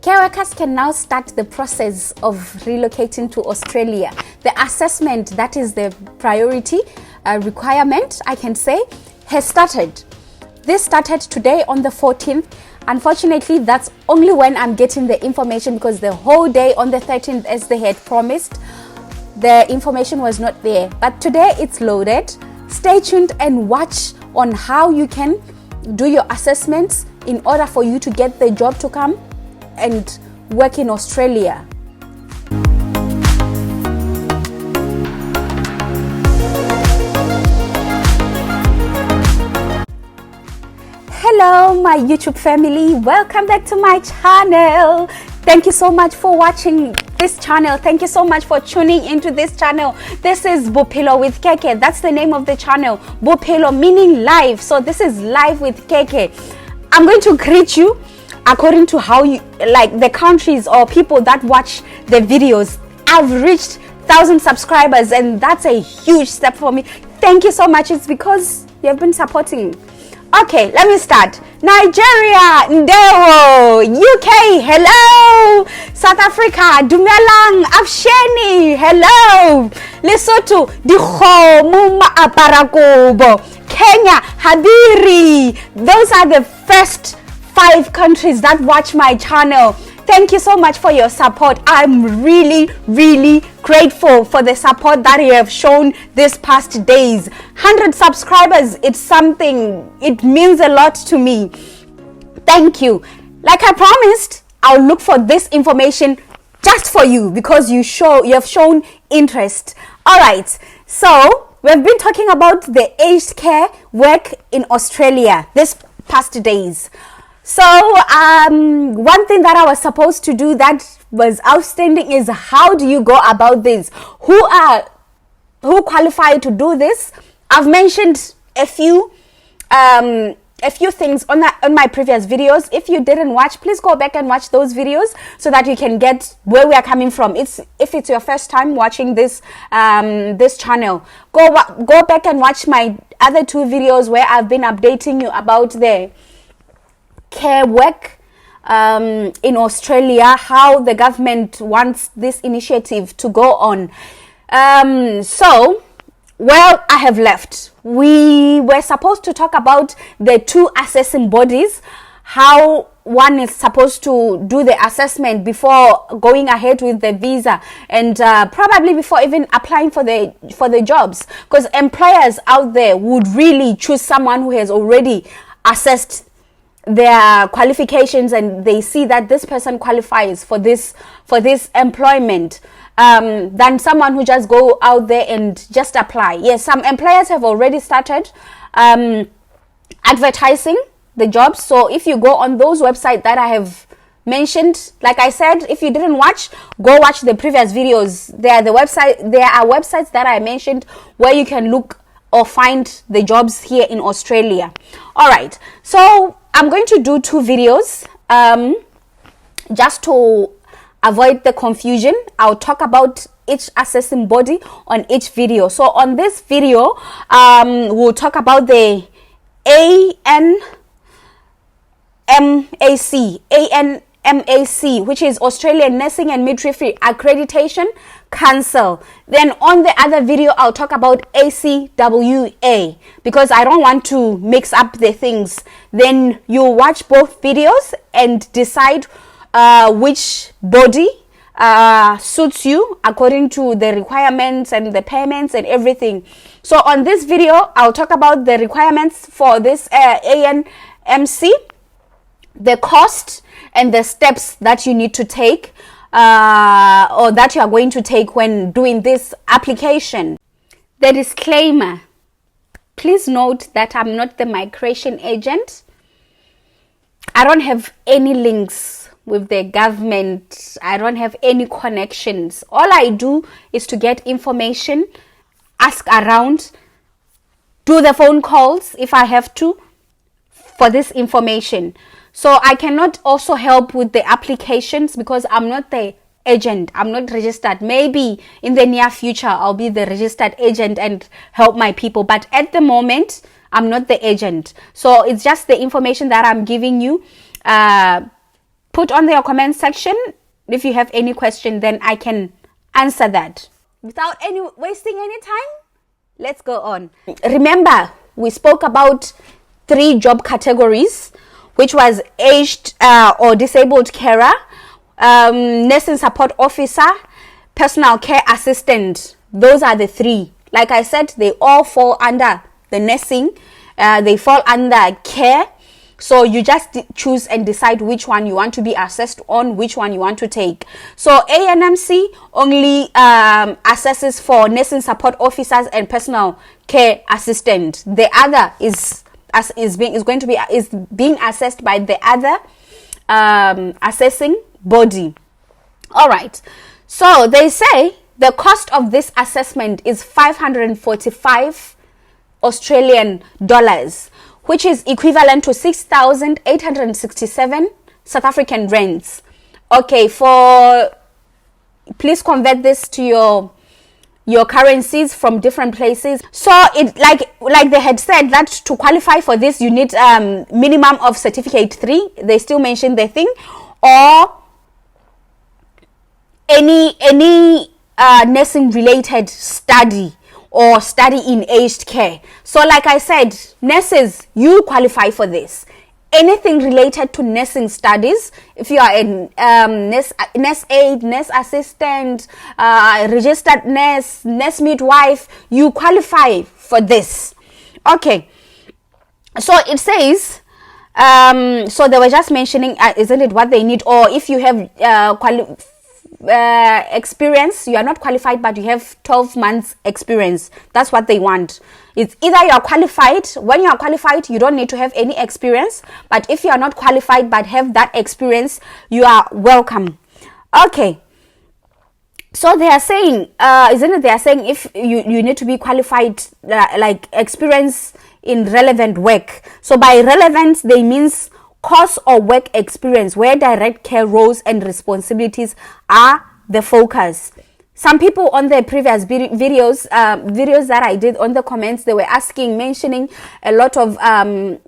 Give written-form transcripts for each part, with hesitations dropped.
Care workers can now start the process of relocating to Australia. The assessment, that is the priority requirement, I can say, has started. This started today on the 14th. Unfortunately, that's only when I'm getting the information, because the whole day on the 13th, as they had promised, the information was not there. But today it's loaded. Stay tuned and watch on how you can do your assessments in order for you to get the job to come and work in Australia. Hello my YouTube family, welcome back to my channel. Thank you so much for watching this channel. Thank you so much for tuning into this channel. This is Bophelo with Keke. That's the name of the channel. Bophelo meaning live. So this is Live with Keke. I'm going to greet you according to how you like the countries or people that watch the videos. I've reached 1,000 subscribers and that's a huge step for me. Thank you so much. It's because you have been supporting. Okay, let me start. Nigeria, Ndewo, UK, hello. South Africa, Dumelang, Afsheni, hello. Lesotho, Dikho, Muma Aparakobo. Kenya, Habiri. Those are the first 5 countries that watch my channel. Thank you so much for your support. I'm really grateful for the support that you have shown these past days. 100 subscribers, it's something, it means a lot to me. Thank you. Like I promised, I'll look for this information just for you because you have shown interest. All right, so we've been talking about the aged care work in Australia this past days. So one thing that I was supposed to do that was outstanding is how do you go about this? Who qualify to do this? I've mentioned a few things on my previous videos. If you didn't watch, please go back and watch those videos so that you can get where we are coming from. If it's your first time watching this this channel, go back and watch my other 2 videos where I've been updating you about the care work in Australia, how the government wants this initiative to go on. So well, I have left. We were supposed to talk about the 2 assessing bodies, how one is supposed to do the assessment before going ahead with the visa, and probably before even applying for the jobs, because employers out there would really choose someone who has already assessed their qualifications and they see that this person qualifies for this employment, than someone who just go out there and just apply. Yes, some employers have already started advertising the jobs. So if you go on those websites that I have mentioned, like I said, if you didn't watch, go watch the previous videos. There are websites that I mentioned where you can look or find the jobs here in Australia. All right, so I'm going to do 2 videos just to avoid the confusion. I'll talk about each assessing body on each video. So on this video, we'll talk about the ANMAC, which is Australian Nursing and Midwifery Accreditation Council. Then on the other video, I'll talk about ACWA because I don't want to mix up the things. Then you watch both videos and decide which body suits you according to the requirements and the payments and everything. So on this video, I'll talk about the requirements for this ANMC, the cost and the steps that you need to take or that you are going to take when doing this application. The disclaimer: please note that I'm not the migration agent. I don't have any links with the government. I don't have any connections. All I do is to get information, ask around, do the phone calls if I have to for this information. So I cannot also help with the applications because I'm not the agent. I'm not registered. Maybe in the near future I'll be the registered agent and help my people, but at the moment I'm not the agent. So it's just the information that I'm giving you. put on your comment section if you have any question, then I can answer that. Without wasting any time, let's go on. Remember, we spoke about 3 job categories, which was aged or disabled carer, nursing support officer, personal care assistant. Those are the 3. Like I said, they all fall under the nursing. They fall under care. So you just choose and decide which one you want to be assessed on, which one you want to take. So ANMC only assesses for nursing support officers and personal care assistant. The other is being assessed by the other assessing body. All right. So they say the cost of this assessment is 545 Australian dollars, which is equivalent to 6,867 South African rands. Okay, please convert this to your currencies from different places. So it like they had said that to qualify for this you need minimum of certificate 3. They still mention the thing, or any nursing related study or study in aged care. So like I said, nurses, you qualify for this. Anything related to nursing studies, if you are a nurse aide, nurse assistant, registered nurse, nurse midwife, you qualify for this. Okay, so it says, so they were just mentioning, isn't it, what they need, or if you have experience, you are not qualified but you have 12 months experience. That's what they want. It's either you are qualified. When you are qualified, you don't need to have any experience, but if you are not qualified but have that experience, you are welcome. Okay, so they are saying, isn't it, they are saying if you need to be qualified, like experience in relevant work. So by relevant, they means course or work experience where direct care roles and responsibilities are the focus. Some people on the previous videos that I did on the comments, they were mentioning a lot of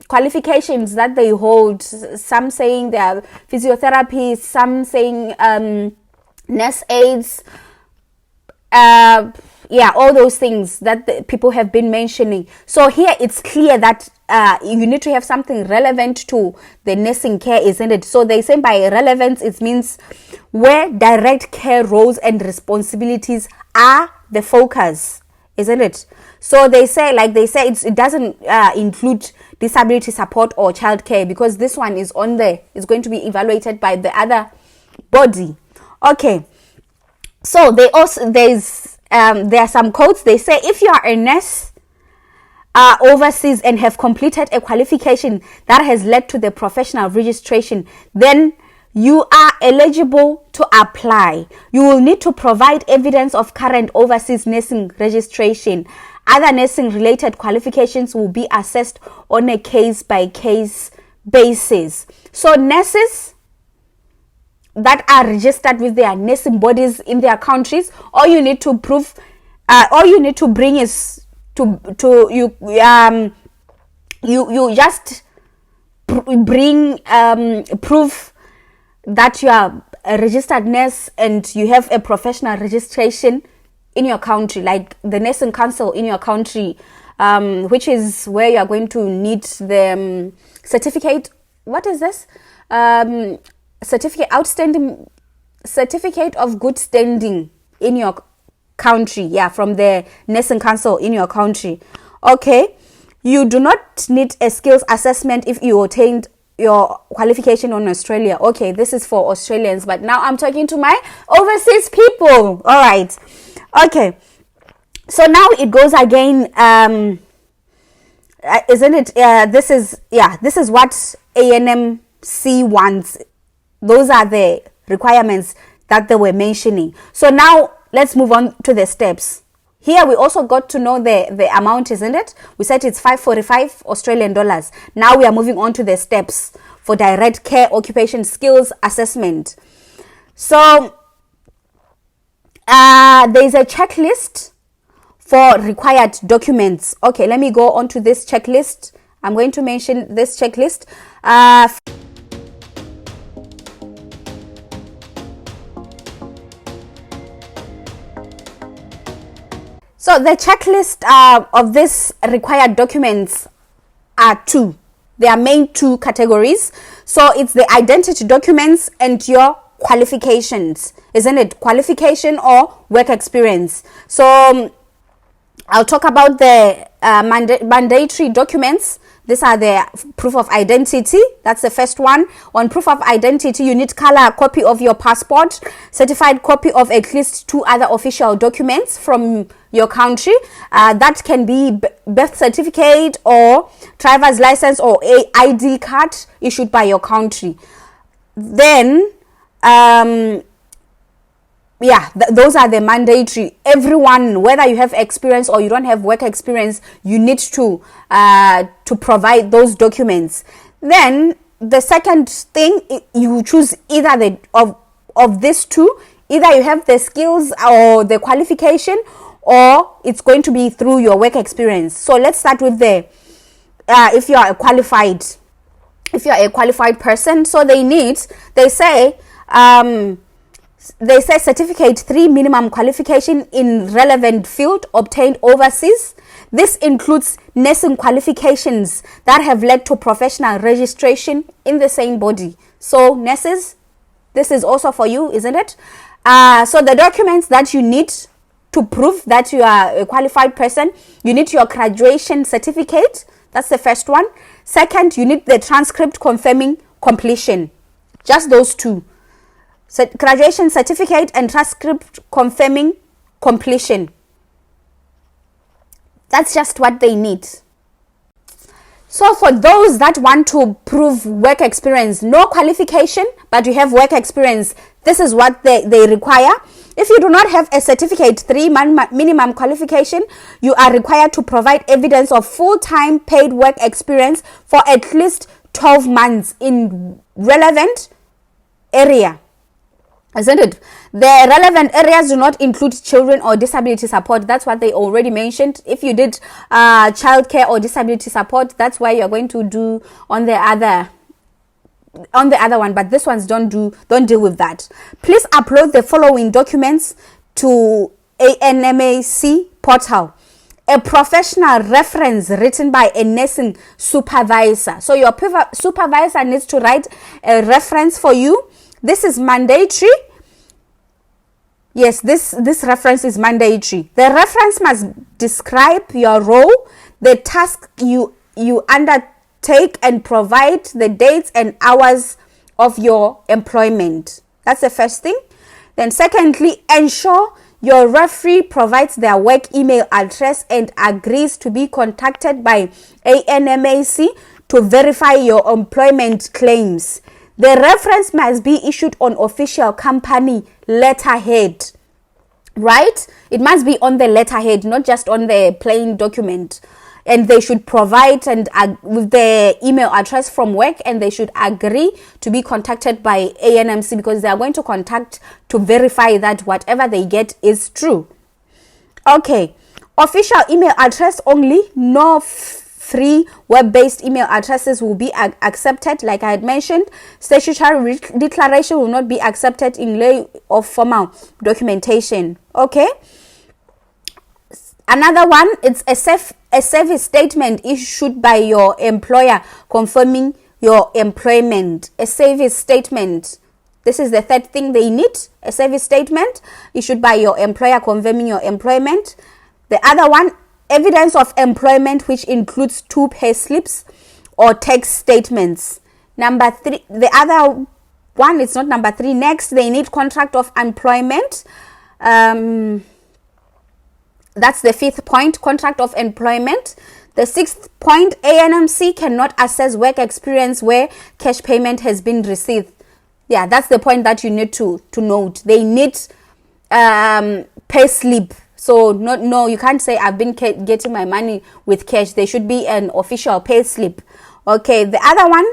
qualifications that they hold. Some saying they are physiotherapists, some saying nurse aides, yeah, all those things that the people have been mentioning. So here it's clear that you need to have something relevant to the nursing care, isn't it? So they say by relevance, it means where direct care roles and responsibilities are the focus, isn't it? So they say, it doesn't include disability support or childcare, because this one is going to be evaluated by the other body. Okay, so there are some codes. They say if you are a nurse overseas and have completed a qualification that has led to the professional registration, then you are eligible to apply. You will need to provide evidence of current overseas nursing registration. Other nursing related qualifications will be assessed on a case-by-case basis. So nurses that are registered with their nursing bodies in their countries, all you need to prove, all you need to bring is you just bring proof that you are a registered nurse and you have a professional registration in your country, like the nursing council in your country, which is where you are going to need the certificate. What is this? Certificate of good standing in your country. Yeah, from the nursing council in your country. Okay, you do not need a skills assessment if you obtained your qualification on Australia. Okay, this is for Australians, but now I'm talking to my overseas people. All right. Okay, so now it goes again. Isn't it? This is what ANMC wants. Those are the requirements that they were mentioning. So now let's move on to the steps. Here we also got to know the amount, isn't it? We said it's 545 Australian dollars. Now we are moving on to the steps for direct care occupation skills assessment. So there's a checklist for required documents. Okay, let me go on to this checklist. I'm going to mention this checklist. So the checklist of this required documents are two. There are main two categories. So it's the identity documents and your qualifications, isn't it? Qualification or work experience. So I'll talk about the mandatory documents. These are the proof of identity. That's the first one. On proof of identity, you need color copy of your passport, certified copy of at least 2 other official documents from your country. That can be birth certificate or driver's license or a ID card issued by your country. Then those are the mandatory. Everyone, whether you have experience or you don't have work experience, you need to provide those documents. Then the second thing, you choose either of these two. Either you have the skills or the qualification, or it's going to be through your work experience. So let's start with if you are a qualified person. So they say certificate 3 minimum qualification in relevant field obtained overseas. This includes nursing qualifications that have led to professional registration in the same body. So nurses, this is also for you, isn't it? So the documents that you need to prove that you are a qualified person, you need your graduation certificate. That's the first one. Second, you need the transcript confirming completion. Just those two. Graduation certificate and transcript confirming completion. That's just what they need. So for those that want to prove work experience, no qualification, but you have work experience, this is what they require. If you do not have a certificate 3 minimum qualification, you are required to provide evidence of full-time paid work experience for at least 12 months in relevant area. Isn't it? The relevant areas do not include children or disability support. That's what they already mentioned. If you did childcare or disability support, that's why you're going to do on the other one. But this ones don't deal with that. Please upload the following documents to ANMAC portal. A professional reference written by a nursing supervisor. So your supervisor needs to write a reference for you. This is mandatory. Yes, this reference is mandatory. The reference must describe your role, the task you undertake, and provide the dates and hours of your employment. That's the first thing. Then secondly, ensure your referee provides their work email address and agrees to be contacted by ANMAC to verify your employment claims. The reference must be issued on official company letterhead, right? It must be on the letterhead, not just on the plain document. And they should provide with the email address from work, and they should agree to be contacted by ANMC because they are going to contact to verify that whatever they get is true. Okay, official email address only. No free web-based email addresses will be accepted. Like I had mentioned, statutory declaration will not be accepted in lieu of formal documentation. Okay. Another one, it's a service statement issued by your employer confirming your employment. A service statement. This is the third thing they need. A service statement issued by your employer confirming your employment. The other one, evidence of employment, which includes 2 pay slips or tax statements. Number 3, the other one, it's not number 3. Next, they need contract of employment. That's the 5th point, contract of employment. The 6th point, ANMC cannot assess work experience where cash payment has been received. Yeah, that's the point that you need to note. They need pay slip. So no, you can't say I've been getting my money with cash. There should be an official pay slip. Okay, the other one,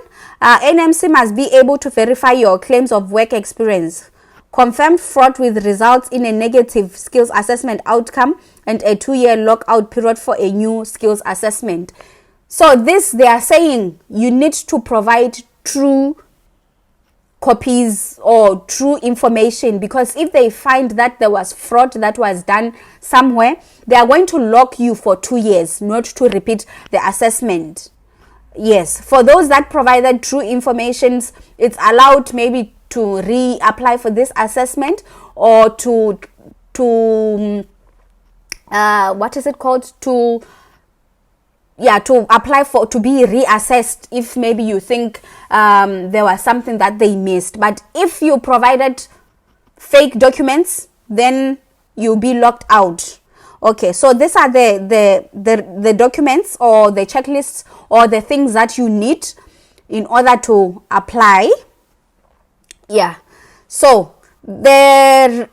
NMC must be able to verify your claims of work experience. Confirmed fraud with results in a negative skills assessment outcome and a 2-year lockout period for a new skills assessment. So this, they are saying you need to provide true copies or true information, because if they find that there was fraud that was done somewhere, they are going to lock you for 2 years not to repeat the assessment. Yes, for those that provided true informations, it's allowed maybe to reapply for this assessment, or to what is it called, to apply for to be reassessed if maybe you think there was something that they missed. But if you provided fake documents, then you'll be locked out. Okay, so these are the documents or the checklists or the things that you need in order to apply. Yeah, so the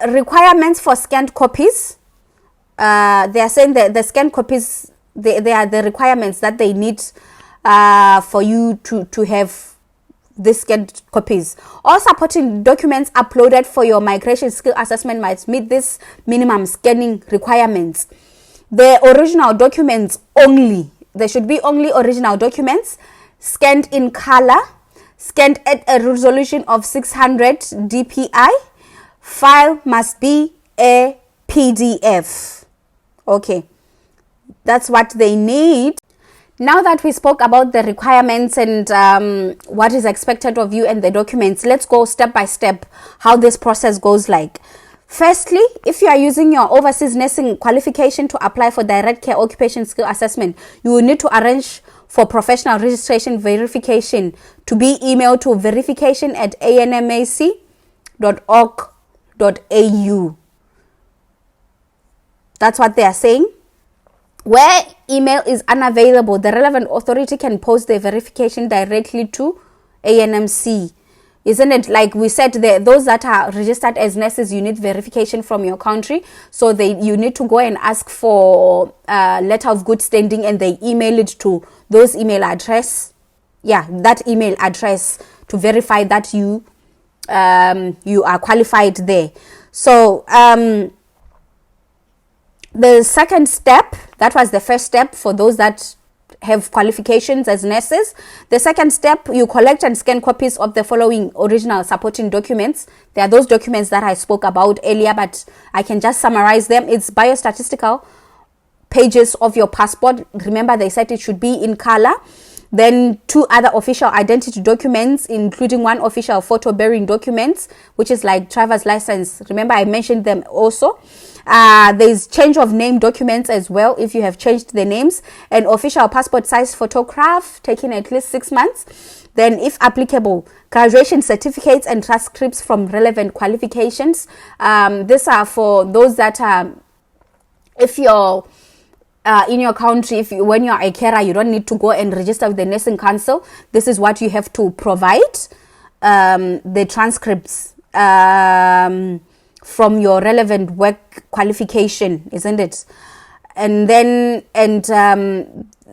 requirements for scanned copies, they are saying that the scanned copies, they are the requirements that they need for you to have these scanned copies. All supporting documents uploaded for your migration skill assessment must meet this minimum scanning requirements. The original documents only, there should be only original documents, scanned in color, scanned at a resolution of 600 dpi. File must be a PDF. Okay, that's what they need. Now that we spoke about the requirements and what is expected of you and the documents, let's go step by step how this process goes like. Firstly, if you are using your overseas nursing qualification to apply for direct care occupation skill assessment, you will need to arrange for professional registration verification to be emailed to verification@anmac.org.au. That's what they are saying. Where email is unavailable, the relevant authority can post the verification directly to ANMC. Isn't it? Like we said, those that are registered as nurses, you need verification from your country. So you need to go and ask for a letter of good standing, and they email it to those email address. Yeah, that email address, to verify that you are qualified there. So the second step, that was the first step for those that have qualifications as nurses. The second step, you collect and scan copies of the following original supporting documents. They are those documents that I spoke about earlier, but I can just summarize them. It's biostatistical pages of your passport. Remember, they said it should be in color. Then 2 other official identity documents, including 1 official photo bearing documents, which is like driver's license. Remember, I mentioned them also. There's change of name documents as well, if you have changed the names. An official passport size photograph taken at least 6 months. Then, if applicable, graduation certificates and transcripts from relevant qualifications. These are for those that are, if you're in your country, when you're a carer, you don't need to go and register with the nursing council. This is what you have to provide, the transcripts from your relevant work qualification, isn't it? And then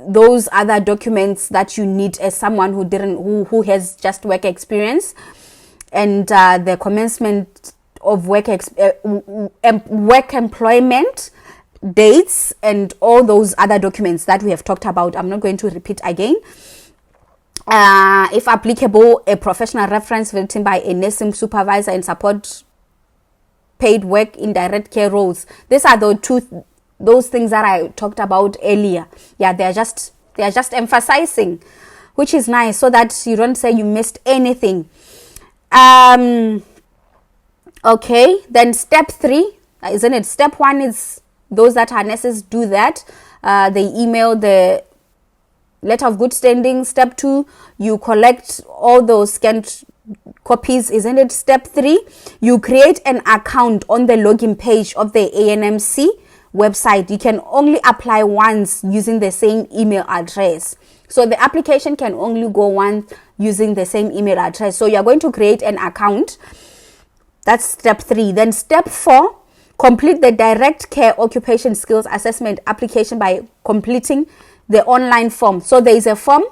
those other documents that you need as someone who has just work experience, and the commencement of work employment dates, and all those other documents that we have talked about. I'm not going to repeat again. If applicable, a professional reference written by a nursing supervisor and support paid work in direct care roles. These are those things that I talked about earlier. Yeah, they are just emphasizing, which is nice, so that you don't say you missed anything. Okay, then step 3, isn't it? Step 1 is those that are nurses do that. They email the letter of good standing. Step 2, you collect all those scanned copies, isn't it? Step 3, you create an account on the login page of the ANMC website. You can only apply once using the same email address. So the application can only go once using the same email address. So you're going to create an account. That's step 3. Then step 4, complete the direct care occupation skills assessment application by completing the online form. So there is a form,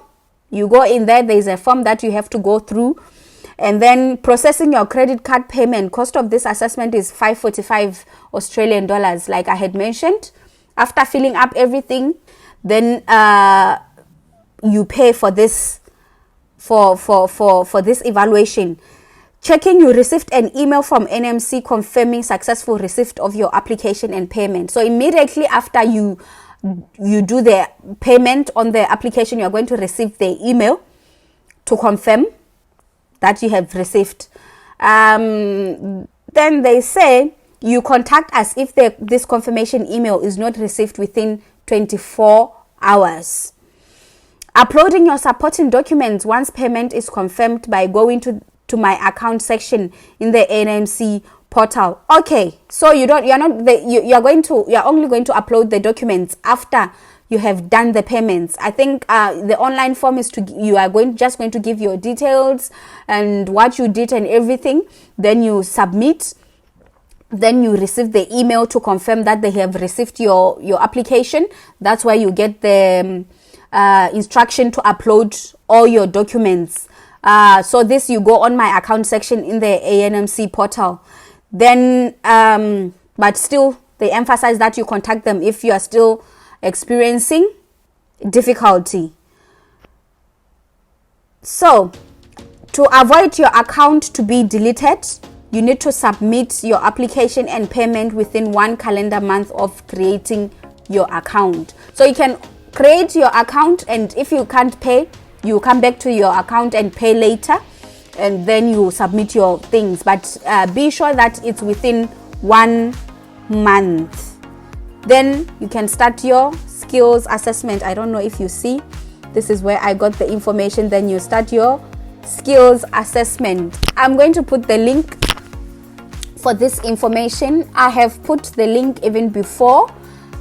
you go in there is a form that you have to go through, and then processing your credit card payment. Cost of this assessment is 545 Australian dollars, like I had mentioned. After filling up everything, then you pay for this for this evaluation. Checking, you received an email from NMC confirming successful receipt of your application and payment. So immediately after you do the payment on the application, you are going to receive the email to confirm that you have received. Then they say you contact us if this confirmation email is not received within 24 hours. Uploading your supporting documents once payment is confirmed by going to my account section in the ANMC portal. Okay, so you're only going to upload the documents after you have done the payments. I think the online form is you are just going to give your details and what you did and everything. Then you submit. Then you receive the email to confirm that they have received your application. That's why you get the instruction to upload all your documents. So this, you go on my account section in the ANMC portal. Then, but still, they emphasize that you contact them if you are still experiencing difficulty. So, to avoid your account to be deleted, you need to submit your application and payment within 1 calendar month of creating your account. So you can create your account, and if you can't pay, you come back to your account and pay later, and then you submit your things. But be sure that it's within 1 month. Then you can start your skills assessment. I don't know if you see, this is where I got the information. Then you start your skills assessment. I'm going to put the link for this information. I have put the link even before.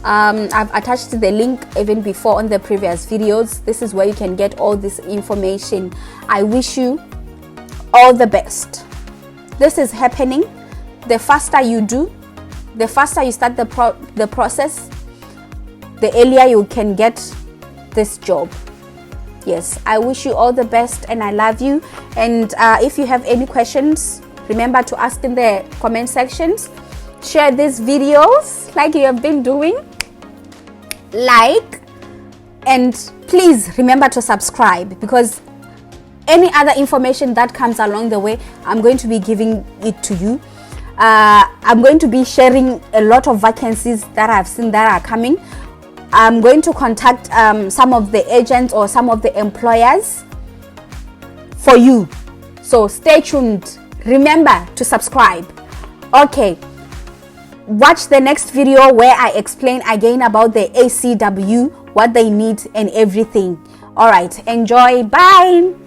I've attached the link even before on the previous videos. This is where you can get all this information. I wish you all the best. This is happening. The faster you do, the faster you start the process, the earlier you can get this job. Yes, I wish you all the best, and I love you. And if you have any questions, remember to ask in the comment sections. Share these videos like you have been doing. Like, and please remember to subscribe, because any other information that comes along the way, I'm going to be giving it to you. I'm going to be sharing a lot of vacancies that I've seen that are coming. I'm going to contact some of the agents or some of the employers for you. So stay tuned. Remember to subscribe. Okay. Watch the next video where I explain again about the ACW, what they need and everything. All right. Enjoy. Bye.